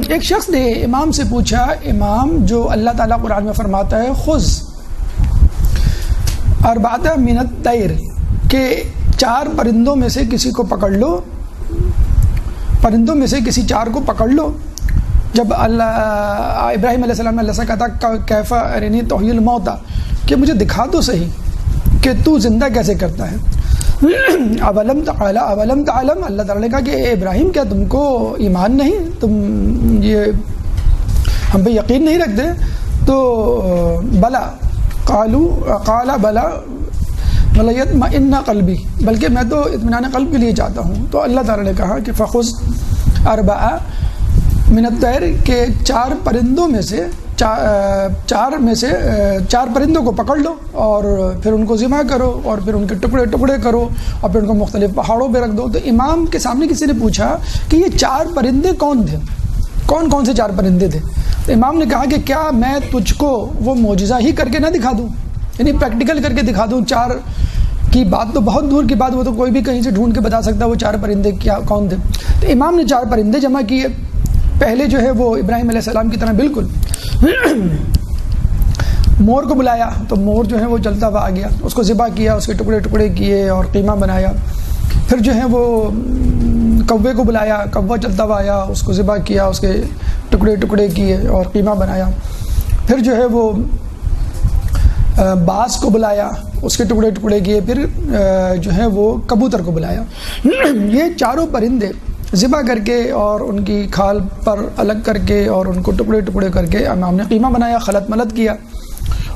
ایک شخص نے امام سے پوچھا، امام جو اللہ تعالیٰ قرآن میں فرماتا ہے خذ اربعۃ من الطیر، کہ 4 پرندوں میں سے کسی کو پکڑ لو، پرندوں میں سے کسی 4 کو پکڑ لو. جب ابراہیم علیہ السلام نے اللہ سے کہا تھا کیف ارنی تحیی الموتیٰ، کہ مجھے دکھا تو صحیح کہ تو زندہ کیسے کرتا ہے. اولم تعلم، اللہ تعالیٰ نے کہا کہ اے ابراہیم کیا تم کو ایمان نہیں، تم یہ ہم پہ یقین نہیں رکھتے؟ تو بلا قال بلا ولیطمئن قلبی، بلکہ میں تو اطمینان قلب کے لیے چاہتا ہوں. تو اللہ تعالیٰ نے کہا کہ فخذ اربعۃ من الطیر، کہ 4 پرندوں میں سے 4 پرندوں کو پکڑ لو اور پھر ان کو ذبح کرو اور پھر ان کے ٹکڑے ٹکڑے کرو اور پھر ان کو مختلف پہاڑوں پہ رکھ دو. تو امام کے سامنے کسی نے پوچھا کہ یہ 4 پرندے کون تھے، کون کون سے 4 پرندے تھے؟ تو امام نے کہا کہ کیا میں تجھ کو وہ معجزہ ہی کر کے نہ دکھا دوں، یعنی پریکٹیکل کر کے دکھا دوں. 4 کی بات تو بہت دور کی بات، وہ تو کوئی بھی کہیں سے ڈھونڈ کے بتا سکتا ہے وہ 4 پرندے کیا کون تھے. تو امام نے 4 پرندے جمع کیے. پہلے جو ہے وہ ابراہیم علیہ السلام کی طرح بالکل مور کو بلایا، تو مور جو ہے وہ چلتا ہوا آ گیا، اس کو ذبح کیا، اس کے ٹکڑے ٹکڑے کیے اور قیمہ بنایا. پھر جو ہے وہ کوے کو بلایا، کوہ چلتا ہوا آیا، اس کو ذبح کیا، اس کے ٹکڑے ٹکڑے کیے اور قیمہ بنایا. پھر جو ہے وہ باز کو بلایا، اس کے ٹکڑے ٹکڑے کیے. پھر جو ہے وہ کبوتر کو بلایا. یہ 4 پرندے ذبح کر کے اور ان کی کھال پر الگ کر کے اور ان کو ٹکڑے ٹکڑے کر کے امام نے قیمہ بنایا، خلط ملط کیا.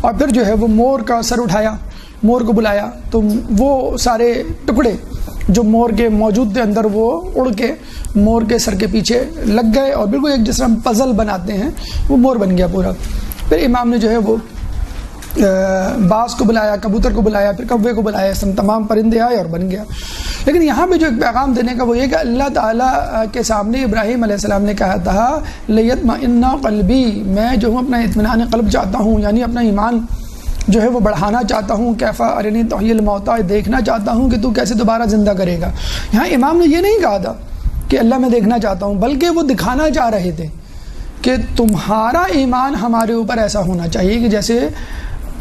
اور پھر جو ہے وہ مور کا سر اٹھایا، مور کو بلایا، تو وہ سارے ٹکڑے جو مور کے موجود تھے اندر وہ اڑ کے مور کے سر کے پیچھے لگ گئے اور بالکل ایک جس طرح ہم پزل بناتے ہیں وہ مور بن گیا پورا. پھر امام نے جو ہے وہ باز کو بلایا، کبوتر کو بلایا، پھر کوے کو بلایا، تمام پرندے آئے اور بن گیا. لیکن یہاں پہ جو ایک پیغام دینے کا وہ یہ کہ اللہ تعالیٰ کے سامنے ابراہیم علیہ السلام نے کہا تھا لیطمئن قلبی، میں جو ہوں اپنا اطمینان قلب چاہتا ہوں، یعنی اپنا ایمان جو ہے وہ بڑھانا چاہتا ہوں. کیف ارنی تحیی الموتیٰ، دیکھنا چاہتا ہوں کہ تو کیسے دوبارہ زندہ کرے گا. یہاں امام نے یہ نہیں کہا تھا کہ اللہ میں دیکھنا چاہتا ہوں، بلکہ وہ دکھانا چاہ رہے تھے کہ تمہارا ایمان ہمارے اوپر ایسا ہونا چاہیے کہ جیسے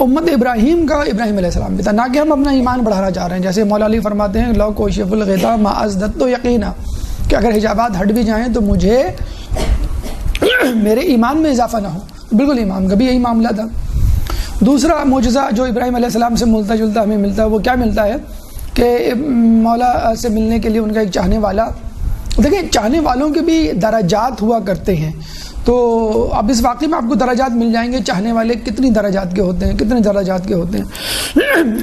امت ابراہیم کا ابراہیم علیہ السلام بھی تھا، نہ کہ ہم اپنا ایمان بڑھانا چاہ رہے ہیں. جیسے مولا علی فرماتے ہیں لو کوشف الغطا ما ازددت یقینا، کہ اگر حجابات ہٹ بھی جائیں تو مجھے میرے ایمان میں اضافہ نہ ہو. بالکل امام کا بھی یہی معاملہ تھا. دوسرا معجزہ جو ابراہیم علیہ السلام سے ملتا جلتا ہمیں ملتا ہے وہ کیا ملتا ہے کہ مولا سے ملنے کے لیے ان کا ایک چاہنے والا، دیکھیں چاہنے والوں کے بھی درجات ہوا کرتے ہیں. تو اب اس واقعے میں آپ کو درجات مل جائیں گے، چاہنے والے کتنی درجات کے ہوتے ہیں، کتنے درجات کے ہوتے ہیں.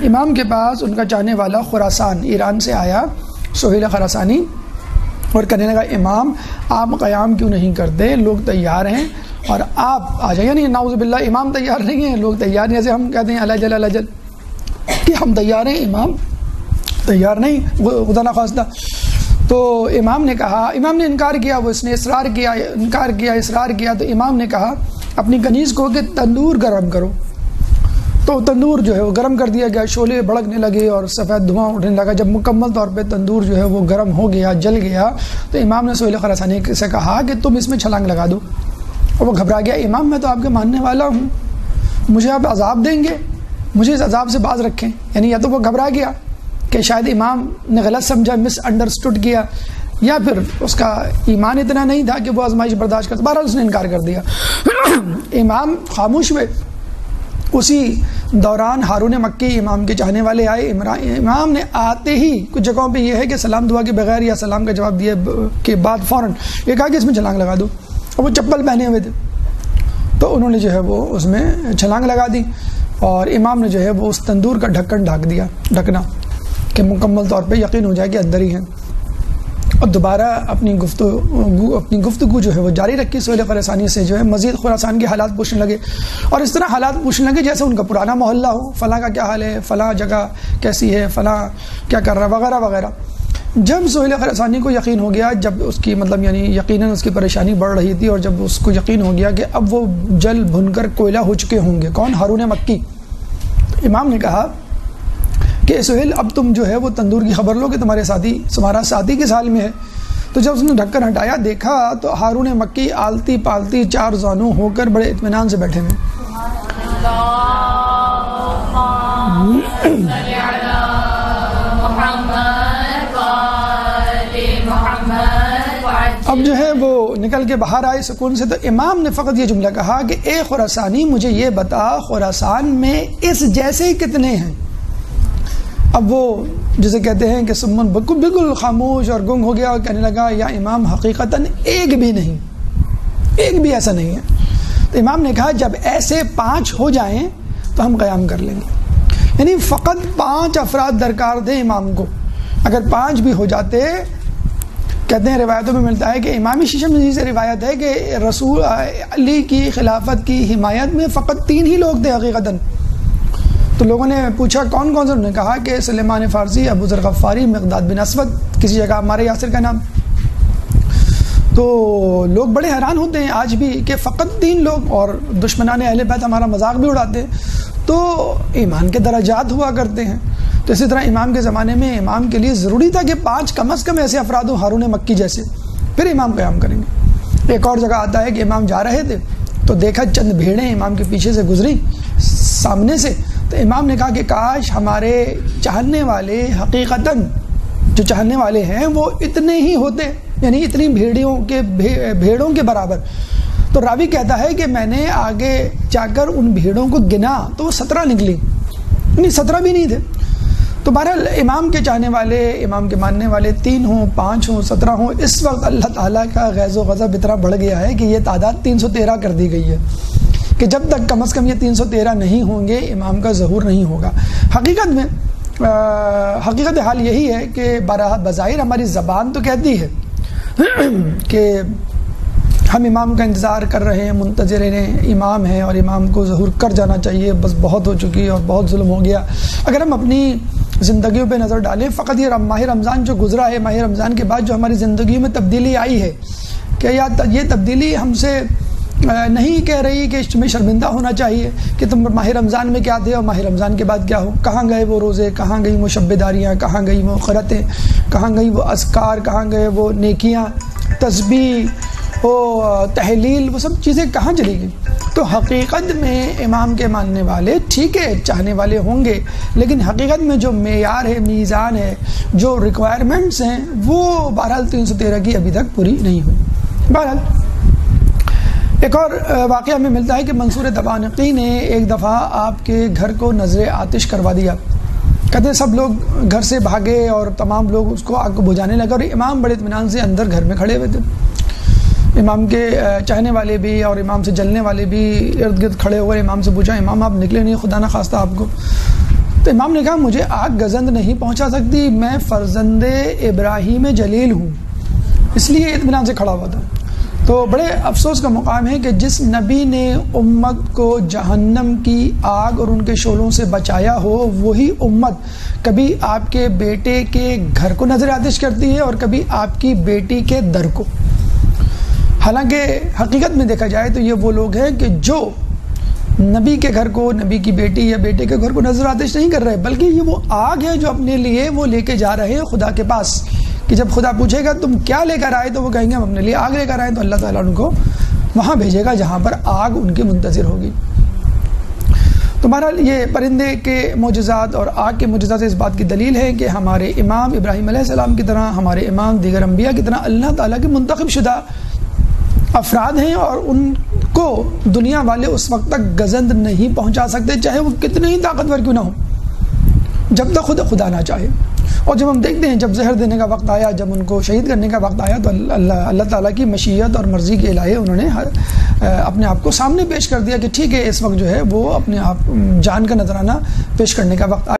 امام کے پاس ان کا چاہنے والا خراسان ایران سے آیا، سہیل خراسانی، اور کہنے لگا امام آپ قیام کیوں نہیں کرتے، لوگ تیار ہیں اور آپ آ جائیں. یعنی نعوذ باللہ امام تیار نہیں ہیں، لوگ تیار ہیں. جیسے ہم کہتے ہیں الجل کہ ہم تیار ہیں، امام تیار نہیں، خدا نخواستہ. تو امام نے کہا، امام نے انکار کیا، وہ اس نے اصرار کیا، انکار کیا، اصرار کیا. تو امام نے کہا اپنی کنیز کو کہ تندور گرم کرو. تو تندور جو ہے وہ گرم کر دیا گیا، شعلے بھڑکنے لگے اور سفید دھواں اٹھنے لگا. جب مکمل طور پہ تندور جو ہے وہ گرم ہو گیا، جل گیا، تو امام نے سہیل خراسانی سے کہا کہ تم اس میں چھلانگ لگا دو. اور وہ گھبرا گیا، امام میں تو آپ کے ماننے والا ہوں، مجھے آپ عذاب دیں گے، مجھے اس عذاب سے باز رکھیں. یعنی یا تو وہ گھبرا گیا کہ شاید امام نے غلط سمجھا، مس انڈرسٹوڈ کیا، یا پھر اس کا ایمان اتنا نہیں تھا کہ وہ آزمائش برداشت کرتا. بہرحال اس نے انکار کر دیا. امام خاموش ہوئے. اسی دوران ہارون مکی امام کے چاہنے والے آئے. امام نے آتے ہی کچھ جگہوں پہ یہ ہے کہ سلام دعا کے بغیر یا سلام کا جواب دیے کے بعد فوراً یہ کہا کہ اس میں چھلانگ لگا دو. اور وہ چپل پہنے ہوئے تھے، تو انہوں نے جو ہے وہ اس میں چھلانگ لگا دی اور امام نے جو ہے وہ اس تندور کا ڈھکن ڈھک دیا، ڈھکنا، کہ مکمل طور پہ یقین ہو جائے کہ اندر ہی ہیں. اور دوبارہ اپنی گفتگو جو ہے وہ جاری رکھی. سہیل خراسانی سے جو ہے مزید خراسان کے حالات پوچھنے لگے اور اس طرح حالات پوچھنے لگے جیسے ان کا پرانا محلہ ہو، فلاں کا کیا حال ہے، فلاں جگہ کیسی ہے، فلاں کیا کر رہا ہے، وغیرہ وغیرہ. جب سہیل خراسانی کو یقین ہو گیا، جب اس کی مطلب یعنی یقیناً اس کی پریشانی بڑھ رہی تھی، اور جب اس کو یقین ہو گیا کہ اب وہ جل بھن کر کوئلہ ہو چکے ہوں گے، کون؟ ہارون مکی. امام نے کہا کہ سہیل اب تم جو ہے وہ تندور کی خبر لو کہ تمہارا ساتھی کس حال میں ہے. تو جب اس نے ڈھکن ہٹایا دیکھا تو ہارون مکی آلتی پالتی 4 زانو ہو کر بڑے اطمینان سے بیٹھے ہوئے. اب جو ہے وہ نکل کے باہر آئے سکون سے. تو امام نے فقط یہ جملہ کہا کہ اے خراسانی مجھے یہ بتا خراسان میں اس جیسے ہی کتنے ہیں؟ اب وہ جسے کہتے ہیں کہ سمن بالکل خاموش اور گنگ ہو گیا اور کہنے لگا یا امام حقیقتاً ایک بھی نہیں، ایک بھی ایسا نہیں ہے. تو امام نے کہا جب ایسے 5 ہو جائیں تو ہم قیام کر لیں گے. یعنی فقط 5 افراد درکار تھے امام کو. اگر 5 بھی ہو جاتے، کہتے ہیں روایتوں میں ملتا ہے کہ امام شیشم سے روایت ہے کہ رسول علی کی خلافت کی حمایت میں فقط 3 ہی لوگ تھے حقیقتاً. تو لوگوں نے پوچھا کون کون سے؟ انہوں نے کہا کہ سلیمان فارسی، ابو ذر غفاری، مقداد بن اسود، کسی جگہ ہمارے یاسر کا نام. تو لوگ بڑے حیران ہوتے ہیں آج بھی کہ فقط 3 لوگ، اور دشمنان اہل بیت ہمارا مذاق بھی اڑاتے ہیں. تو ایمان کے درجات ہوا کرتے ہیں. تو اسی طرح امام کے زمانے میں امام کے لیے ضروری تھا کہ 5 کم از کم ایسے افراد ہوں ہارون مکی جیسے، پھر امام قیام کریں گے. ایک اور جگہ آتا ہے کہ امام جا رہے تھے تو دیکھا چند بھیڑیں امام کے پیچھے سے گزری سامنے سے. تو امام نے کہا کہ کاش ہمارے چاہنے والے حقیقتاً جو چاہنے والے ہیں وہ اتنے ہی ہوتے، یعنی اتنی بھیڑوں کے برابر. تو راوی کہتا ہے کہ میں نے آگے جا کر ان بھیڑوں کو گنا تو وہ 17 نکلی، یعنی 17 بھی نہیں تھے. تو بہرحال امام کے چاہنے والے، امام کے ماننے والے 3 ہوں، 5 ہوں، 17 ہوں، اس وقت اللہ تعالیٰ کا غیظ و غضب اتنا بڑھ گیا ہے کہ یہ تعداد 313 کر دی گئی ہے کہ جب تک کم از کم یہ 313 نہیں ہوں گے امام کا ظہور نہیں ہوگا. حقیقت حال یہی ہے کہ بظاہر ہماری زبان تو کہتی ہے کہ ہم امام کا انتظار کر رہے ہیں، منتظر ہیں، امام ہیں اور امام کو ظہور کر جانا چاہیے، بس بہت ہو چکی اور بہت ظلم ہو گیا. اگر ہم اپنی زندگیوں پہ نظر ڈالیں، فقط یہ ماہ رمضان جو گزرا ہے، ماہ رمضان کے بعد جو ہماری زندگیوں میں تبدیلی آئی ہے، کہ یہ تبدیلی ہم سے نہیں کہہ رہی کہ تمہیں شرمندہ ہونا چاہیے کہ تم ماہ رمضان میں کیا تھے اور ماہ رمضان کے بعد کیا ہو. کہاں گئے وہ روزے، کہاں گئی وہ شب داریاں، کہاں گئی وہ خرتیں، کہاں گئی وہ اذکار، کہاں گئے وہ نیکیاں، تسبیح، وہ تحلیل، وہ سب چیزیں کہاں چلی گئی. تو حقیقت میں امام کے ماننے والے ٹھیک ہے چاہنے والے ہوں گے، لیکن حقیقت میں جو معیار ہے، میزان ہے، جو ریکوائرمنٹس ہیں، وہ بہرحال 313 کی ابھی تک پوری نہیں ہوئی. بہرحال ایک اور واقعہ میں ملتا ہے کہ منصور دبانقی نے ایک دفعہ آپ کے گھر کو نذر آتش کروا دیا. کہتے ہیں سب لوگ گھر سے بھاگے اور تمام لوگ اس کو آگ کو بجھانے لگے، اور امام بڑے اطمینان سے اندر گھر میں کھڑے ہوئے تھے. امام کے چاہنے والے بھی اور امام سے جلنے والے بھی ارد گرد کھڑے ہوئے. امام سے پوچھا امام آپ نکلے نہیں، خدا نہ خواستہ آپ کو. تو امام نے کہا مجھے آگ گزند نہیں پہنچا سکتی، میں فرزند ابراہیم جلیل ہوں، اس لیے اطمینان سے کھڑا ہوا تھا. تو بڑے افسوس کا مقام ہے کہ جس نبی نے امت کو جہنم کی آگ اور ان کے شعلوں سے بچایا ہو، وہی امت کبھی آپ کے بیٹے کے گھر کو نظر آتش کرتی ہے اور کبھی آپ کی بیٹی کے در کو. حالانکہ حقیقت میں دیکھا جائے تو یہ وہ لوگ ہیں کہ جو نبی کے گھر کو، نبی کی بیٹی یا بیٹے کے گھر کو نظر آتش نہیں کر رہے، بلکہ یہ وہ آگ ہے جو اپنے لیے وہ لے کے جا رہے ہیں خدا کے پاس. کہ جب خدا پوچھے گا تم کیا لے کر آئے تو وہ کہیں گے ہم اپنے لیے آگ لے کر آئے، تو اللہ تعالیٰ ان کو وہاں بھیجے گا جہاں پر آگ ان کے منتظر ہوگی. تو بہرحال یہ پرندے کے معجزات اور آگ کے معجزات اس بات کی دلیل ہے کہ ہمارے امام ابراہیم علیہ السلام کی طرح، ہمارے امام دیگر انبیاء کی طرح اللہ تعالیٰ کے منتخب شدہ افراد ہیں، اور ان کو دنیا والے اس وقت تک گزند نہیں پہنچا سکتے چاہے وہ کتنے ہی طاقتور کیوں نہ ہو، جب تک خدا نہ چاہے. اور جب ہم دیکھتے ہیں جب زہر دینے کا وقت آیا، جب ان کو شہید کرنے کا وقت آیا، تو اللہ تعالیٰ کی مشیت اور مرضی کے الہے انہوں نے اپنے آپ کو سامنے پیش کر دیا کہ ٹھیک ہے اس وقت جو ہے وہ اپنے آپ جان کا نذرانہ پیش کرنے کا وقت آیا.